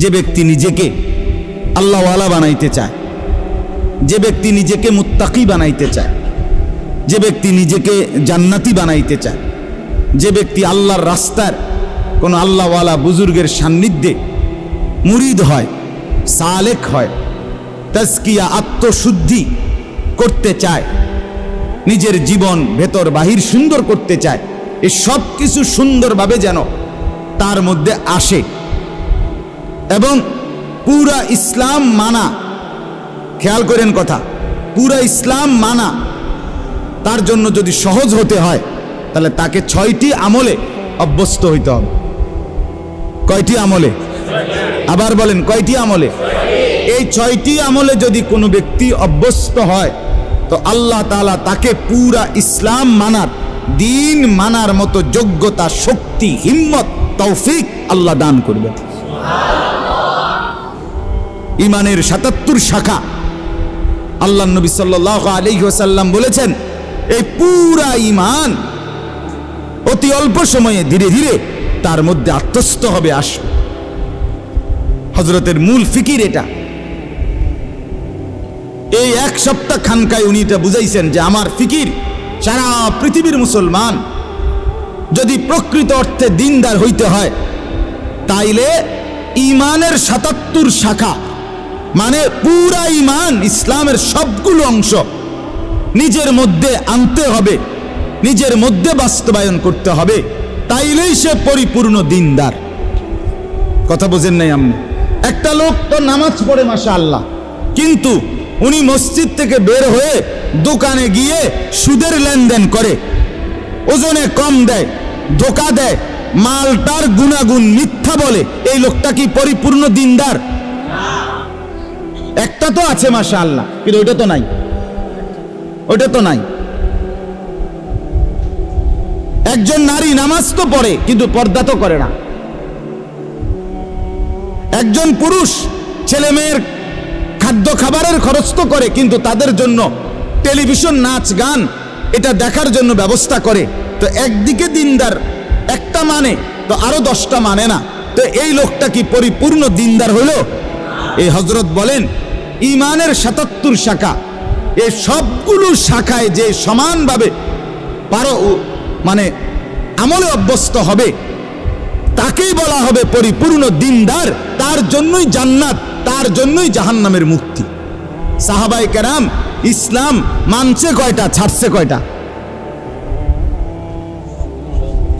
যে ব্যক্তি নিজেকে আল্লাহওয়ালা বানাইতে চায়, যে ব্যক্তি নিজেকে মুত্তাকি বানাইতে চায়, যে ব্যক্তি নিজেকে জান্নাতি বানাইতে চায়, যে ব্যক্তি আল্লাহর রাস্তার কোনো আল্লাহওয়ালা বুজুর্গের সান্নিধ্যে মুরিদ হয়, সালেক হয়, তাজকিয়া আত্মশুদ্ধি করতে চায়, নিজের জীবন ভেতর বাহির সুন্দর করতে চায়, এই সব কিছু সুন্দরভাবে যেন তার মধ্যে আসে এবং পুরা ইসলাম মানা, খেয়াল করেন কথা, পুরা ইসলাম মানা তার জন্য যদি সহজ হতে হয় তাহলে তাকে 6টি আমলে অভ্যস্ত হইতে হবে। কয়টি আমলে? আবার বলেন, কয়টি আমলে? এই 6টি আমলে যদি কোনো ব্যক্তি অভ্যস্ত হয় তো আল্লাহ তাআলা তাকে পুরা ইসলাম মানার, দিন মানার মতো যোগ্যতা, শক্তি, হিম্মত, তৌফিক আল্লাহ দান করবেন। ইমানের 77 শাখা আল্লাহ নবী সাল্লাল্লাহু আলাইহি ওয়াসাল্লাম বলেছেন, এই পুরা ইমান অতি অল্প সময়ে ধীরে ধীরে তার মধ্যে আত্মস্থ হবে, আসবে। হযরতের মূল ফিকির এটা। এই 1 সপ্তাহ খানকায় উনি এটা বুঝাইছেন যে আমার ফিকির সারা পৃথিবীর মুসলমান যদি প্রকৃত অর্থে দিনদার হইতে হয় তাইলে ইমানের 77 শাখা মানে পুরা ইমান, ইসলামের সবগুলো অংশ নিজের মধ্যে আনতে হবে, নিজের মধ্যে বাস্তবায়ন করতে হবে, তাইলেই সে পরিপূর্ণ দিনদার। কথা বোঝেন নাই আপনি? একটা লোক তো নামাজ পড়ে মাশাআল্লাহ, কিন্তু উনি মসজিদ থেকে বের হয়ে দোকানে গিয়ে সুদের লেনদেন করে, ওজনে কম দেয়, ধোকা দেয়, মালটার গুণাগুণ মিথ্যা বলে, এই লোকটা কি পরিপূর্ণ দিনদার? একটা তো আছে মাশাআল্লাহ, কিন্তু ওইটা তো নাই, ওইটা তো নাই। একজন নারী নামাজ তো পড়ে কিন্তু পর্দা তো করে না। একজন পুরুষ ছেলে মেয়ের খাদ্য খাবারের খরচ তো করে, কিন্তু তাদের জন্য টেলিভিশন, নাচ গান এটা দেখার জন্য ব্যবস্থা করে। তো একদিকে দিনদার একটা মানে তো আরো 10টা মানে না, তো এই লোকটা কি পরিপূর্ণ দিনদার হইল? এই হযরত বলেন ইমানের 77 শাখা, এই সবগুলো শাখায় যে সমানভাবে মানে আমলে অভ্যস্ত হবে তাকেই বলা হবে পরিপূর্ণ দিনদার। তার জন্যই জান্নাত, তার জন্যই জাহান্নামের মুক্তি। সাহাবায়ে কেরাম ইসলাম মানছে কয়টা, ছাড়ছে কয়টা?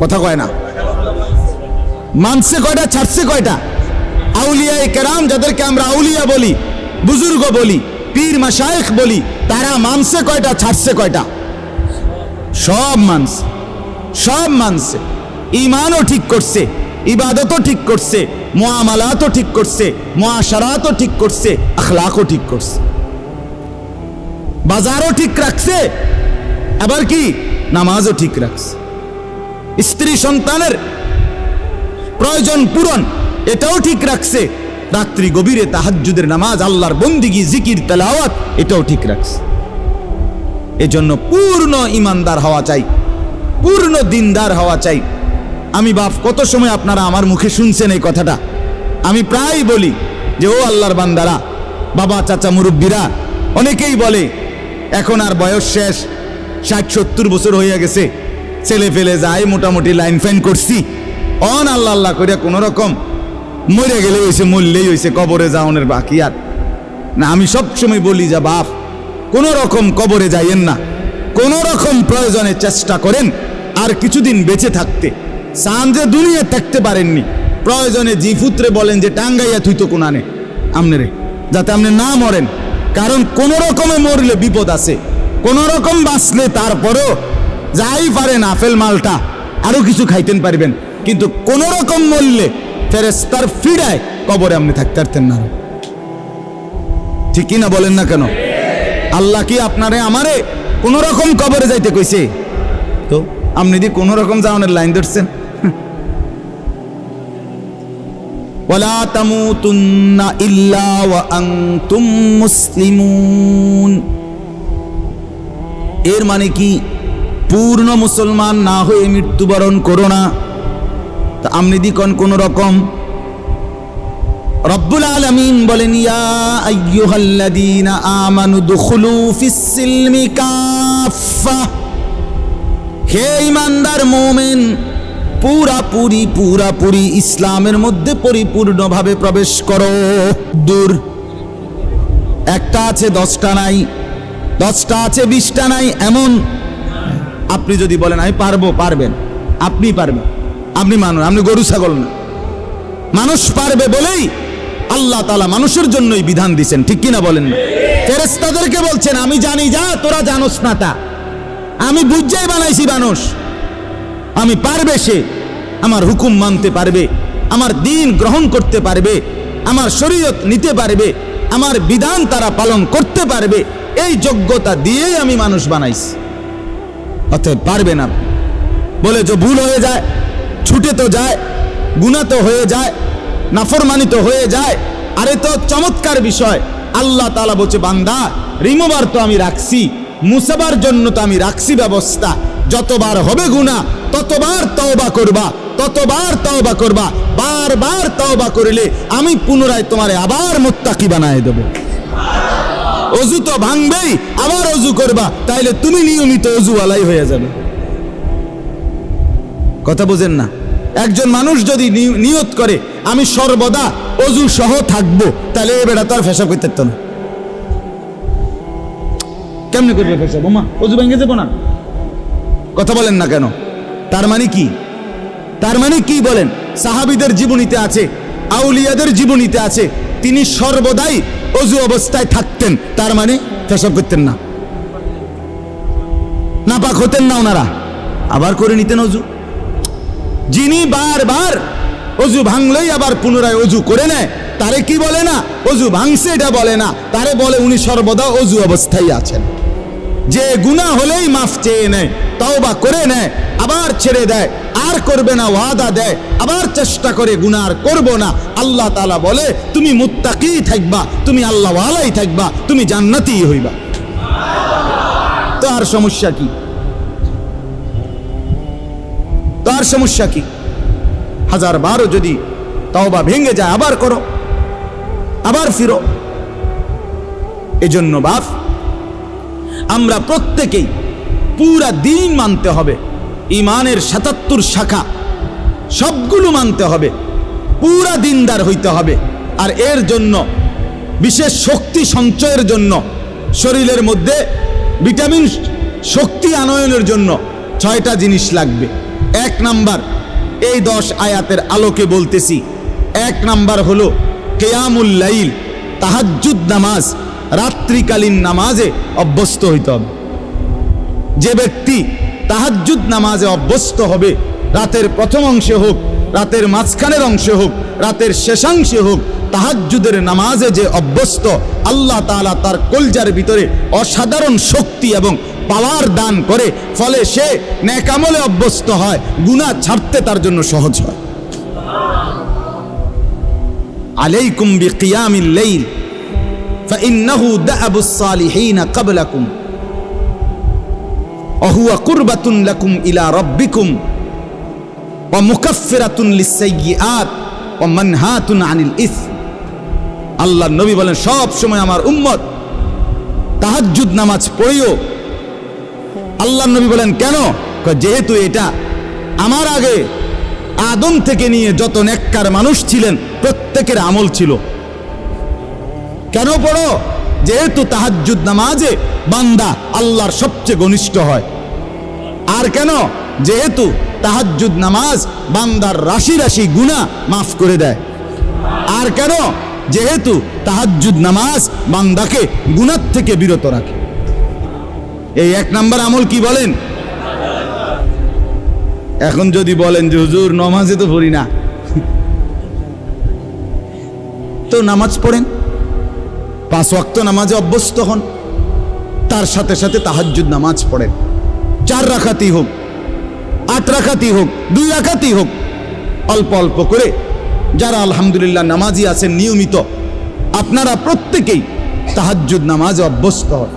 কথা কয় না। মানছে কয়টা, ছাড়ছে কয়টা? আউলিয়ায়ে কেরাম, যাদেরকে আমরা আউলিয়া বলি, বুজুর্গ বলি, পীর মাশায়েখ বলি, তারা মানছে কয়টা, ছাড়ছে কয়টা? সব মানছে, সব মানছে। ঈমানও ঠিক করছে, ইবাদতও ঠিক করছে, মুআমালাতও ঠিক করছে, মুআশারাতও ঠিক করছে, আখলাকও ঠিক করছে, বাজারও ঠিক রাখছে, আবার কি নামাজও ঠিক রাখছে। স্ত্রী সন্তানের প্রয়োজন পূরণ এটাও ঠিক রাখছে, রাত্রি গভীরে তাহাজ্জুদের নামাজ, আল্লাহর বন্দিগি, জিকির, তেলাওয়াত এটাও ঠিক রাখছে। এজন্য পূর্ণ ইমানদার হওয়া চাই, পূর্ণ দিনদার হওয়া চাই। আমি বাপ কত সময় আপনারা আমার মুখে শুনছেন এই কথাটা, আমি প্রায় বলি যে ও আল্লাহর বান্দারা, বাবা, চাচা, মুরব্বীরা অনেকেই বলে এখন আর বয়স শেষ, 60-70 বছর হয়ে গেছে, ছেলে ফেলে যায়, মোটামুটি লাইন ফাইন করছি, অন আল্লাহ আল্লাহ করিয়া কোন রকম মরে গেলে হয়েছে, মরলেই হয়েছে, কবরে যাওয়ানোর বাকি আর না। আমি সবসময় বলি যে বাপ, কোন রকম কবরে যাইয়েন না, কোন রকম প্রয়োজনে চেষ্টা করেন আর কিছুদিন বেঁচে থাকতে। সান যে দুনিয়া থাকতে পারেননি, প্রয়োজনে জিফুত্রে বলেন যে টাঙ্গাইয়া তুই তো কোনানে আমনে রে, যাতে আপনি না মরেন। কারণ কোন রকমে মরলে বিপদ আছে, কোন রকম বাঁচলে তারপরও যাই পারেন আপেল মালটা আরো কিছু খাইতেন পারবেন, কিন্তু কোন রকম মরলে ফেরেশতার ফিরায় কবরে আপনি থাকতে পারতেন না। ঠিক কিনা বলেন না কেন? আল্লাহ কি আপনারে আমারে কোন রকম কবরে যাইতে কইছে? তো আপনি দি কোন রকম যাওয়ানোর লাইন ধরছেন। ওয়ালা তামুতুন্না ইল্লা ওয়া আনতুম মুসলিমুন। এর মানে কি পূর্ণ মুসলমান না হয়ে মৃত্যুবরণ করো না। তা আপনি দি কোন রকম রব্বুল আলামিন বলেন, ইয়া আইয়ুহাল্লাযীনা আমানু দুখুলু ফিস-সিলমি কাফা, হে ঈমানদার মুমিন, পুরাপুরি ইসলামের মধ্যে পরিপূর্ণভাবে প্রবেশ করো। দূর, একটা আছে 10টা নাই, 10টা আছে 20টা নাই, এমন আপনি যদি বলেন আমি পারবো, পারবেন, আপনি পারবেন, আপনি মানুষ, আপনি গরু ছাগল না। মানুষ পারবে বলেই আল্লাহ তাআলা মানুষের জন্যই বিধান দিয়েছেন, ঠিক কিনা বলেন না? ফেরেশতাদেরকে বলছেন আমি জানি যা তোরা জানোস না তা, আমি বুঝাই বানাইছি মানুষ, আমি পারবে সে আমার হুকুম মানতে পারবে, আমার দ্বীন গ্রহণ করতে পারবে, আমার শরীয়ত নিতে পারবে, আমার বিধান তারা পালন করতে পারবে, এই যোগ্যতা দিয়েই আমি মানুষ বানাইছি। অতএব পারবে না বলে যে ভুল হয়ে যায়, ছুটে তো যায়, গুনাহ তো হয়ে যায়, নাফরমানি তো হয়ে যায়। আরে তো চমৎকার বিষয়, আল্লাহ তাআলা বলছে বান্দা রিমুভার তো আমি রাখছি, মুসাবার জন্য তো আমি রাখছি ব্যবস্থা। যতবার হবে গুনাহ ততবার তওবা করবা, ততবার তওবা করবা, বারবার তওবা করলে আমি পুনরায় তোমারে আবার মুত্তাকি বানায় দেব। অজু তো ভাঙবেই, আবার অজু করবা, তাইলে তুমি নিয়মিত অজুওয়ালাই হয়ে যাবে। কথা বুঝেন না? একজন মানুষ যদি নিয়ত করে আমি সর্বদা অজু সহ থাকবো, তাহলে এ বেটা তো আর পেশাব করতে পারতো না। কেমনে করবে পেশাব? ওমা অজু ভেঙে যাবো না? কথা বলেন না কেন? তার মানে কি? তার মানে কি বলেন? সাহাবীদের জীবনীতে আছে, আউলিয়াদের জীবনীতে আছে, তিনি সর্বদাই অজু অবস্থায় থাকতেন, তার মানে পেশাব করতেন না, নাপাক হতেন না ওনারা, আবার করে নিতেন অজু। যিনি বারবার অজু ভাঙলেই আবার পুনরায় অজু করে নেয়, তারে কি বলে না অজু ভাঙছে এটা বলে না, তারে বলে উনি সর্বদা অজু অবস্থায় আছেন। যে গুনাহ হলেই মাফ চেয়ে নেয়, তওবা করে নেয়, আবার ছেড়ে দেয়, আর করবে না ওয়াদা দেয়, আবার চেষ্টা করে গুনাহ আর করব না, আল্লাহ তাআলা বলে তুমি মুত্তাকি থাকবা, তুমি আল্লাহওয়ালাই থাকবা, তুমি জান্নাতি হইবা। তো আর সমস্যা কি? তো আর সমস্যা কি? 1000বারও যদি তওবা ভেঙে যায় আবার করো, আবার ফিরো। এজন্য বাপ আমরা প্রত্যেকেই পুরা দিন মানতে হবে, ইমানের 77 শাখা সবগুলো মানতে হবে, পুরা দিনদার হইতে হবে। আর এর জন্য বিশেষ শক্তি সঞ্চয়ের জন্য শরীরের মধ্যে ভিটামিন শক্তি আনয়নের জন্য 6টা জিনিস লাগবে। 1 নাম্বার, এই 10 আয়াতের আলোকে বলতেছি, 1 নাম্বার হলো কিয়ামুল লাইল, তাহাজ্জুদ নামাজ, রাত্রিকালীন নামাজে অভ্যস্ত হইতে হবে। যে ব্যক্তি তাহাজ্জুদ নামাজে অভ্যস্ত হবে, রাতের প্রথম অংশে হোক, রাতের মাঝখানের অংশে হোক, রাতের শেষাংশে হোক, তাহাজ্জুদের নামাজে যে অভ্যস্ত, আল্লাহ তাআলা তার কলজার ভিতরে অসাধারণ শক্তি এবং পাওয়ার দান করে, ফলে সে নেক আমলে অভ্যস্ত হয়, গুনাহ ছাড়তে তার জন্য সহজ হয়। আলাইকুম বিকিয়ামিল লাইল فإنه دأب الصالحين قبلكم وهو قربة لكم إلى ربكم ومكفرة للسيئات ومنهاة عن الإثم। আল্লাহ নবী বলেন সব সময় আমার উম্মত তাহাজ্জুদ নামাজ পড়িও। আল্লাহ নবী বলেন কেন? যেহেতু এটা আমার আগে আদম থেকে নিয়ে যত নেককার মানুষ ছিলেন প্রত্যেকের আমল ছিল। কেন পড়ো? যেহেতু তাহাজ্জুদ নামাজে বান্দা আল্লাহর সবচেয়ে ঘনিষ্ঠ হয়। আর কেন? যেহেতু তাহাজ্জুদ নামাজ বান্দার রাশি রাশি গুনাহ মাফ করে দেয়। আর কেন? যেহেতু তাহাজ্জুদ নামাজ বান্দাকে গুনাহ থেকে বিরত রাখে। এই 1 নাম্বার আমল কি বলেন? এখন যদি বলেন যে হুজুর নামাজে তো পড়ি না, তো নামাজ পড়েন, 5 ওয়াক্ত নামাজে অভ্যস্ত হন, তার সাথে সাথে তাহাজ্জুদ নামাজ পড়েন। 4 রাকাতই হোক, 8 রাকাতই হোক, 2 রাকাতই হোক, অল্প অল্প করে যারা আলহামদুলিল্লাহ নামাজি আছেন নিয়মিত, আপনারা প্রত্যেকেই তাহাজ্জুদ নামাজে অভ্যস্ত হন।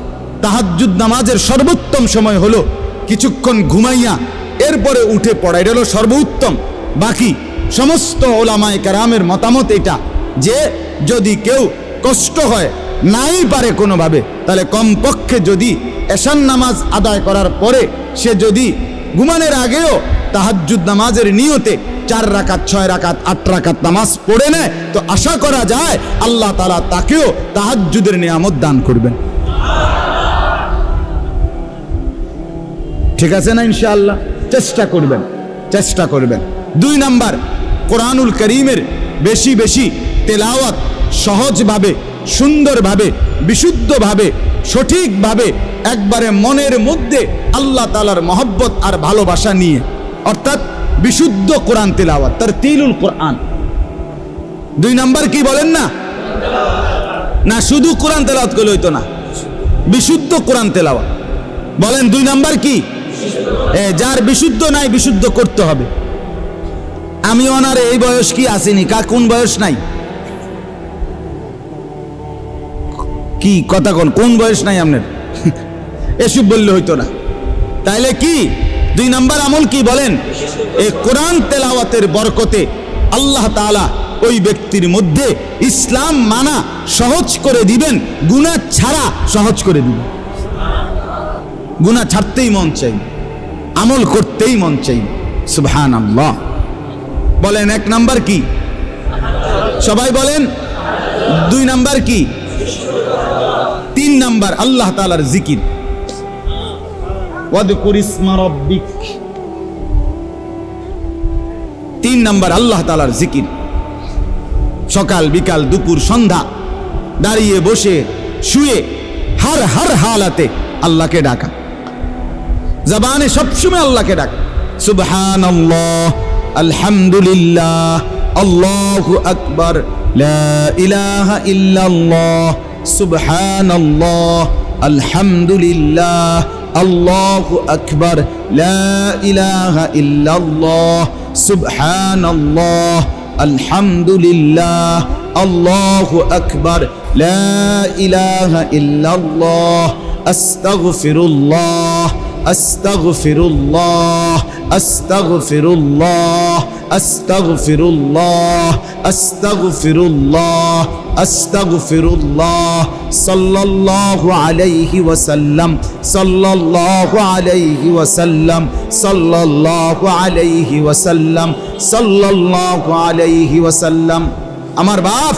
তাহাজ্জুদ নামাজের সর্বোত্তম সময় হলো কিছুক্ষণ ঘুমাইয়া এরপরে উঠে পড়া, এটা হলো সর্বোত্তম। বাকি সমস্ত ওলামায়ে কেরামের মতামত এটা যে যদি কেউ কষ্ট হয় নাই পারে কোনোভাবে, তাহলে কমপক্ষে যদি এশার নামাজ আদায় করার পরে সে যদি ঘুমানোর আগেও তাহাজ্জুদ নামাজের নিয়তে 4 রাকাত 6 রাকাত 8 রাকাত নামাজ পড়ে নেয়, তো আশা করা যায় আল্লাহ তাআলা তাকেও তাহাজ্জুদের নিয়ামত দান করবেন। ঠিক আছে না? ইনশাআল্লাহ চেষ্টা করবেন, চেষ্টা করবেন। 2 নাম্বার, কোরআনুল কারীমের বেশি বেশি তেলাওয়াত, সহজভাবে, সুন্দরভাবে, বিশুদ্ধভাবে, সঠিকভাবে, একবারে মনের মধ্যে আল্লাহ তাআলার মহব্বত আর ভালোবাসা নিয়ে, অর্থাৎ বিশুদ্ধ কোরআন তেলাওয়াত, তারতিলুল কোরআন। 2 নাম্বার কি বলেন না? না শুধু কোরআন তেলাওয়াত করলে হইতো না, বিশুদ্ধ কোরআন তেলাওয়াত। বলেন 2 নাম্বার কি? যার বিশুদ্ধ নাই, বিশুদ্ধ করতে হবে। আমি ওনার এই বয়স কি আসেনি, কোন বয়স নাই? কি কথা কোন বয়স নাই আপনার? এসব বললে হইতো না। তাইলে কি 2 নাম্বার আমল কি বলেন? এই কোরআন তেলাওয়াতের বরকতে আল্লাহ তাআলা ওই ব্যক্তির মধ্যে ইসলাম মানা সহজ করে দিবেন, গুনাহ ছাড়া সহজ করে দিবেন। গুনাহ ছাড়তেই মন চাই, আমল করতেই মন চাই। সুবহানাল্লাহ। বলেন 1 নাম্বার কি? সবাই বলেন। 2 নাম্বার কি? 3 নাম্বার আল্লাহ তাআলার জিকির। ওয়াদকুর ইসমা রাব্বিক। 3 নাম্বার আল্লাহ তাআলার জিকির। সকাল বিকাল দুপুর সন্ধ্যা দাঁড়িয়ে বসে শুয়ে হর হালাতে আল্লাহকে ডাকা, জবানে সবসময় আল্লাহকে ডাকা। সুবহানাল্লাহ, আলহামদুলিল্লাহ, আল্লাহু আকবার, লা ইলাহা ইল্লাল্লাহ, সুবহানাল্লাহ, আলহামদুলিল্লাহ, আল্লাহু আকবার, লা ইলাহা ইল্লাল্লাহ, সুবহানাল্লাহ, আলহামদুলিল্লাহ, আল্লাহু আকবার, লা ইলাহা ইল্লাল্লাহ, আস্তাগফিরুল্লাহ, আস্তাগফিরুল্লাহ, আস্তাগফিরুল্লাহ, আস্তাগফিরুল্লাহ, আস্তাগফিরুল্লাহ, আস্তাগফিরুল্লাহ, সাল্লাল্লাহু আলাইহি ওয়াসাল্লাম, সাল্লাল্লাহু আলাইহি ওয়াসাল্লাম, সাল্লাল্লাহু আলাইহি ওয়াসাল্লাম, সাল্লাল্লাহু আলাইহি ওয়াসাল্লাম। আমার বাপ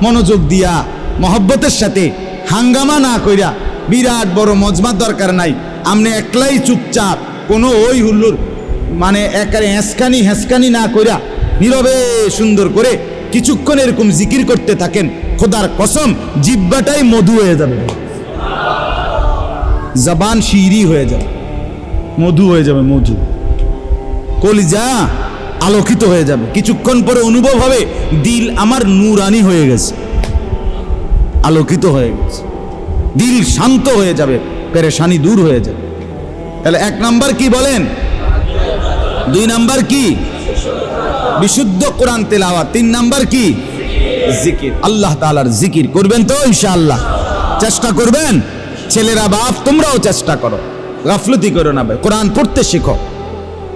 মনোযোগ দিয়া মহব্বতের সাথে হাঙ্গামা না কইরা, বিরাট বড় মজমার দরকার নাই, আপনি একলাই চুপচাপ কোনো ওই হুল্লুর মানে একারে হেসকানি না কইরা নীরবে সুন্দর করে কিছুক্ষণ এরকম জিকির করতে থাকেন, খোদার কসম জিহ্বাটাই মধু হয়ে যাবে, জবান শিরি হয়ে যাবে, মধু হয়ে যাবে, মধু, কলিজা আলোকিত হয়ে যাবে। কিছুক্ষণ পরে অনুভব হবে দিল আমার নূরানি হয়ে গেছে, আলোকিত হয়ে গেছে, দিল শান্ত হয়ে যাবে, পেরেশানি দূর হয়ে যাবে। তাহলে 1 নাম্বার কি বলেন? 2 নাম্বার কি? বিশুদ্ধ কোরআন তেলাওয়াত। 3 নাম্বার কি? জিকির। আল্লাহ তাআলার জিকির করবেন তো ইনশাআল্লাহ? চেষ্টা করবেন। ছেলেরা বাপ তোমরাও চেষ্টা করো, গাফলতি করো না ভাই, কোরআন পড়তে শিখো,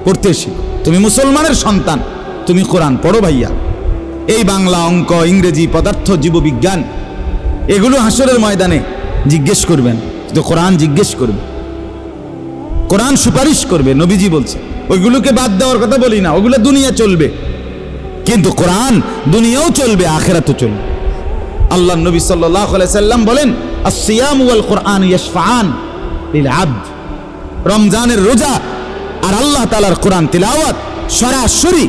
পড়তে শিখো। তুমি মুসলমানের সন্তান, তুমি কোরআন পড়ো ভাইয়া। এই বাংলা, অঙ্ক, ইংরেজি, পদার্থ, জীববিজ্ঞান এগুলো হাসরের ময়দানে জিজ্ঞেস করবেন, তো কোরআন জিজ্ঞেস করবে, কোরআন সুপারিশ করবে। নবীজি বলছে ওইগুলোকে বাদ দেওয়ার কথা বলি না, ওগুলো দুনিয়া চলবে, কিন্তু কোরআন দুনিয়াও চলবে, আখিরাতও চলবে। আল্লাহ নবী সাল্লাল্লাহু আলাইহি সাল্লাম বলেন আসসিয়াম ওয়াল কোরআন ইয়াশফাআন লিল আবদ। রমজানের রোজা আর আল্লাহ তাআলার কোরআন তিলাওয়াত সরাসরি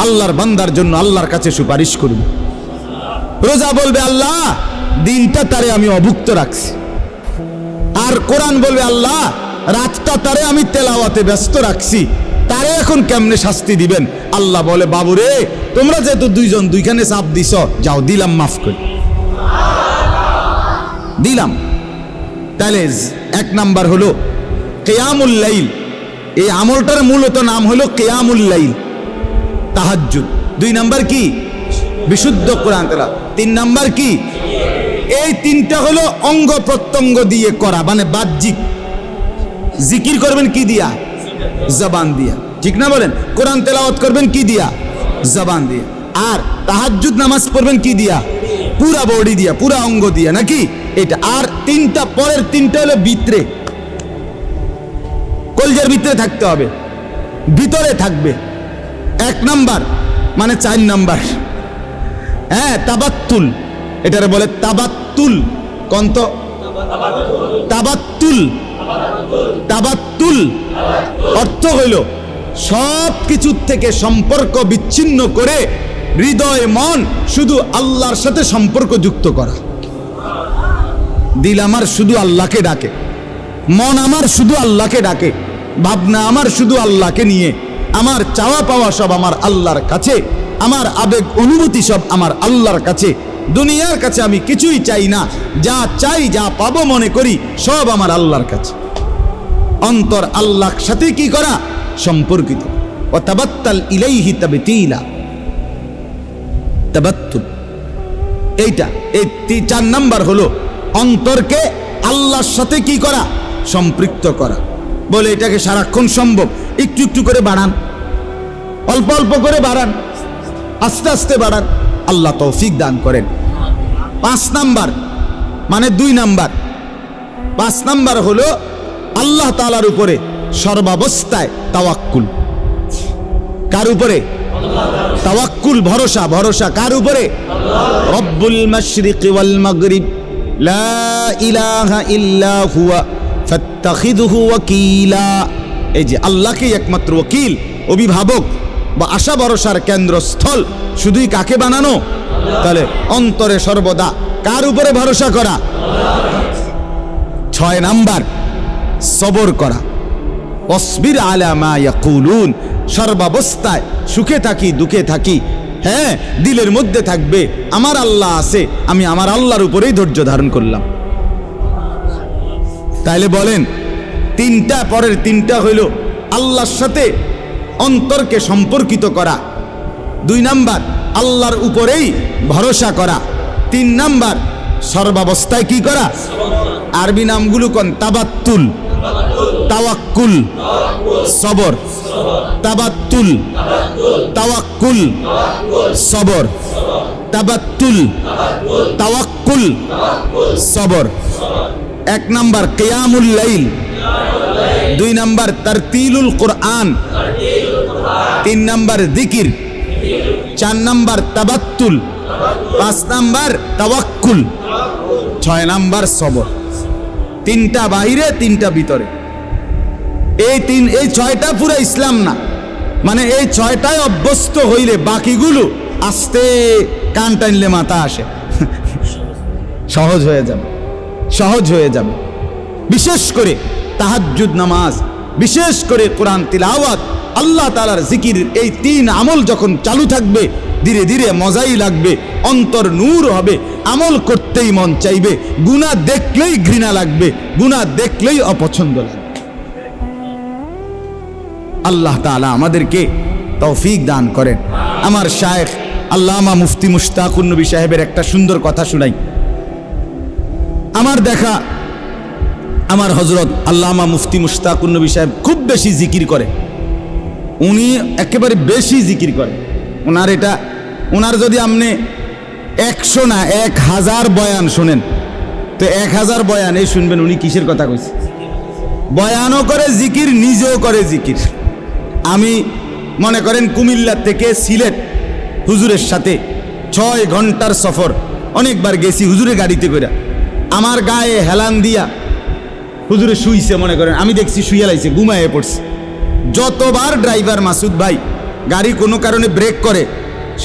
আল্লাহর বান্দার জন্য আল্লাহর কাছে সুপারিশ করবে। রোজা বলবে আল্লাহ দিনটা তারে আমি অভুক্ত রাখছি, আর কোরআন বলবে আল্লাহ রাতটা তারে আমি তেলাওয়াতে ব্যস্ত রাখছি, তারে এখন কেমনে শাস্তি দিবেন? আল্লাহ বলে বাবুরে তোমরা যেহেতু 2 জন 2খানে চাপ দিছ, যাও দিলাম, মাফ করে দিলাম। তাহলে 1 নাম্বার হলো কিয়ামুল লাইল, এই আমলটার মূলত নাম হলো কিয়ামুল লাইল, তাহাজ্জুদ। 2 নাম্বার কি? বিশুদ্ধ কোরআন তেলাওয়াত। 3 নাম্বার কি? এই 3টা হলো অঙ্গ প্রত্যঙ্গ দিয়ে করা, মানে বাহ্যিক। জিকির করবেন কি দিয়া? জবান দিয়া, ঠিক না বলেন? কোরআন তেলাওয়াত করবেন কি দিয়া? জবান দিয়া। আর তাহাজ্জুদ নামাজ পড়বেন কি দিয়া? পুরা বডি দিয়া, পুরা অঙ্গ দিয়া, নাকি? এটা। আর তিনটা, পরের তিনটা হলো ভিতরে, কলজের ভিতরে থাকতে হবে, ভিতরে থাকবে। 1 নাম্বার মানে 4 নাম্বার, হ্যাঁ, তাবাত্তুল, এটারে বলে তাবাত্তুল। কন্ত তাবাত্তুল, তাবাত্তুল অর্থ হইল সব কিছুর থেকে সম্পর্ক বিচ্ছিন্ন করে হৃদয় মন শুধু আল্লাহর সাথে সম্পর্ক যুক্ত করা। দিল আমার শুধু আল্লাহকে ডাকে, মন আমার শুধু আল্লাহকে ডাকে, ভাবনা আমার শুধু আল্লাহকে নিয়ে, আমার চাওয়া পাওয়া সব আমার আল্লাহর কাছে, আমার আবেগ অনুভূতি সব আমার আল্লাহর কাছে। দুনিয়ার কাছে আমি কিছুই চাই না, যা চাই, যা পাবো মনে করি সব আমার আল্লাহর কাছে। অন্তর আল্লাহর সাথে কি করা? সম্পর্কিত। ও তাবাত্তাল ইলাইহি তাবতীলা, তাবাত্তুল। এইটা, এই 4 নাম্বার হলো অন্তরকে আল্লাহর সাথে কি করা? সম্পৃক্ত করা। বলে এটাকে সারাক্ষণ সম্ভব? একটু একটু করে বাড়ান, অল্প অল্প করে বাড়ান, আস্তে আস্তে বাড়ান, আল্লাহ তৌফিক দান করেন। 5 নাম্বার মানে 2 নাম্বার। 5 নাম্বার হলো আল্লাহ তাআলার উপরে সর্বাবস্থায় তাওয়াক্কুল। কার উপরে? তাওয়াক্কুল, ভরসা। ভরসা কার উপরে? রব্বুল মাশরিকি ওয়াল মাগরিব লা ইলাহা ইল্লা হুয়া ফাত্তাখিযহু ওয়াকিলা। এই যে আল্লাহকেই একমাত্র ওকিল, অভিভাবক বা আশা ভরসার কেন্দ্রস্থল শুধুই কাকে বানানো? তাহলে অন্তরে সর্বদা কার উপরে ভরসা করা? 6 নাম্বার সবর করা। অসবির আলা মা ইয়াকুলুন, সর্বাবস্থায় সুখে থাকি দুঃখে থাকি, হ্যাঁ, দিলের মধ্যে থাকবে আমার আল্লাহ আছে, আমি আমার আল্লাহর উপরেই ধৈর্য ধারণ করলাম। তাইলে বলেন, 3টা, পরের 3টা হইল আল্লাহর সাথে অন্তরকে সম্পর্কিত করা। 2 নাম্বার আল্লাহর উপরেই ভরসা করা। 3 নাম্বার সর্বাবস্থায় কি করা? আরবি নামগুলো কোন? তাবাত্তুল, তাওয়াক্কুল, সবর। তাবাত্তুল, তাওয়াক্কুল, সবর। তাবাত্তুল, তাওয়াক্কুল, সবর। 1 নাম্বার কিয়ামুল লাইল, 2 নাম্বার তারতিলুল কোরআন, 3 নাম্বার জিকির, 4 নাম্বার তাবাত্তুল, 5 নাম্বার তাওয়াক্কুল, 6 নাম্বার সবর। 3টা বাহিরে, 3টা ভিতরে। এই 6টা পুরো ইসলাম না, মানে এই 6টায় অভ্যস্ত হইলে বাকিগুলো আস্তে কান টানলে মাথা আসে, সহজ হয়ে যাবে, সহজ হয়ে যাবে। বিশেষ করে তাহাজ্জুদ নামাজ, বিশেষ করে কোরআন তিলাওয়াত, আল্লাহ তাআলার জিকির, এই 3 আমল যখন চালু থাকবে ধীরে ধীরে মজাই লাগবে, অন্তর নূর হবে, আমল করতেই মন চাইবে, গুনাহ দেখলেই ঘৃণা লাগবে, গুনাহ দেখলেই অপছন্দ লাগবে। আল্লাহ তাআলা আমাদেরকে তৌফিক দান করেন। আমার শায়েখ আল্লামা মুফতি মুশতাকুন নবী সাহেবের একটা সুন্দর কথা শুনাই। আমার দেখা আমার হযরত আল্লামা মুফতি মুশতাকুন নবী সাহেব খুব বেশি জিকির করে, উনি একেবারে বেশি জিকির করে। ওনার যদি আপনি 100 না 1000 বয়ান শোনেন, তো 1000 বয়ান এই শুনবেন উনি কিসের কথা কইছে। বয়ানও করে জিকির, নিজেও করে জিকির। আমি মনে করেন কুমিল্লা থেকে সিলেট হুজুরের সাথে 6 ঘন্টার সফর, অনেকবার গেছি হুজুরের গাড়িতে করে। আমার গায়ে হেলান দিয়া হুজুরে শুইছে, মনে করেন আমি দেখছি শুয়ে লাইছে, ঘুমায়ে পড়ছে। যতবার ড্রাইভার মাসুদ ভাই গাড়ি কোনো কারণে ব্রেক করে,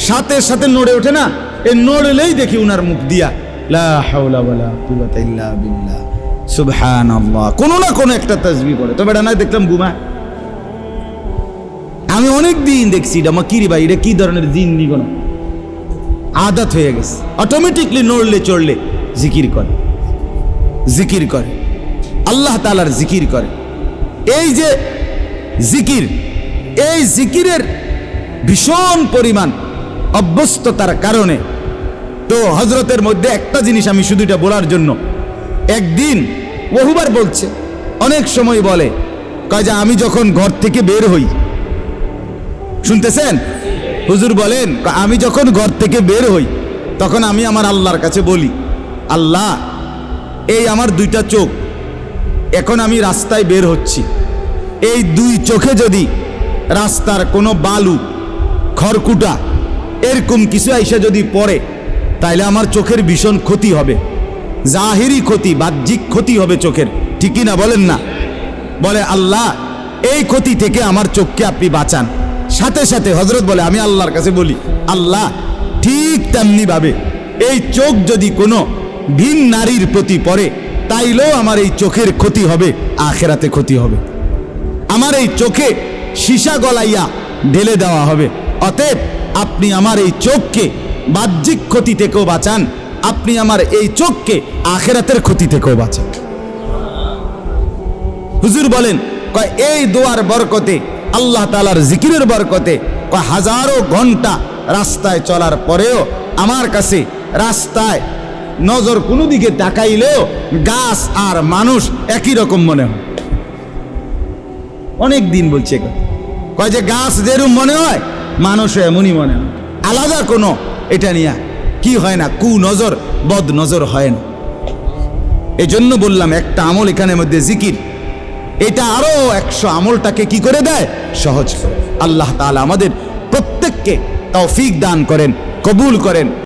সাথে সাথে নড়ে ওঠে না, এই নড়লেই দেখি উনার মুখ দিয়া লা হাওলা ওয়ালা কুওয়াতা ইল্লা বিল্লাহ, সুবহানাল্লাহ, কোনো না কোনো একটা তাসবিহ করে। তবে এটা না দেখলাম ঘুমায়। আমি অনেক দিন দেখছি এটা মাকিরি ভাই, এটা কি ধরনের জিন নিগণ, আদত হয়ে গেছে, অটোমেটিকলি নড়লে চড়লে জিকির করে, জিকির করে, আল্লাহ তাআলার জিকির করে। এই যে জিকির, এই জিকিরের ভীষণ পরিমাণ অভ্যস্ততার কারণে তো হযরতের মধ্যে একটা জিনিস আমি শুধু এটা বলার জন্য, একদিন বহুবার বলছে, অনেক সময় বলে, কয় যে আমি যখন ঘর থেকে বের হই, শুনতেছেন, হুজুর বলেন, আমি যখন ঘর থেকে বের হই তখন আমি আমার আল্লাহর কাছে বলি, আল্লাহ, এই আমার দুইটা চোখ, এখন আমি রাস্তায় বের হচ্ছি, এই দুই চোখে যদি রাস্তার কোনো বালু, খড়কুটা এরকম কিছু আইসা যদি পড়ে, তাইলে আমার চোখের ভীষণ ক্ষতি হবে, জাহিরি ক্ষতি, বাহ্যিক ক্ষতি হবে চোখের, ঠিকই না বলেন না? বলে, আল্লাহ, এই ক্ষতি থেকে আমার চোখকে আপনি বাঁচান। সাথে সাথে হযরত বলে, আমি আল্লাহর কাছে বলি, আল্লাহ, ঠিক তেমনি ভাবে এই চোখ যদি কোনো ভিন নারীর প্রতি পড়ে, তাইলেও আমার এই চোখের ক্ষতি হবে, আখিরাতে ক্ষতি হবে। আমার এই চোখে সীসা গলাইয়া ঢেলে দেওয়া হবে। অতএব আপনি আমার এই চোখকে বাহ্যিক ক্ষতি থেকেও বাঁচান, আপনি আমার এই চোখকে আখিরাতের ক্ষতি থেকেও বাঁচান। হুজুর বলেন, কয় এই দোয়ার বরকতে, আল্লাহ তাআলার জিকিরের বরকতে, কয় হাজারো ঘন্টা রাস্তায় চলার পরেও আমার কাছে রাস্তায় নজর কোনো দিকে তাকাইলেও গাছ আর মানুষ একই রকম মনে হয়। অনেক দিন বলছে, কয় যে গাছ যেরকম মনে হয় মানুষও এমনই মনে হয়, আলাদা কোনো এটা নিয়ে কি হয় না, কু নজর, বদ নজর হয় না। এই জন্য বললাম, একটা আমল এখানের মধ্যে জিকির, এটা আরো 100 আমলটাকে কি করে দেয়, সহজ করে। আল্লাহ তাআলা আমাদের প্রত্যেককে তৌফিক দান করেন, কবুল করেন।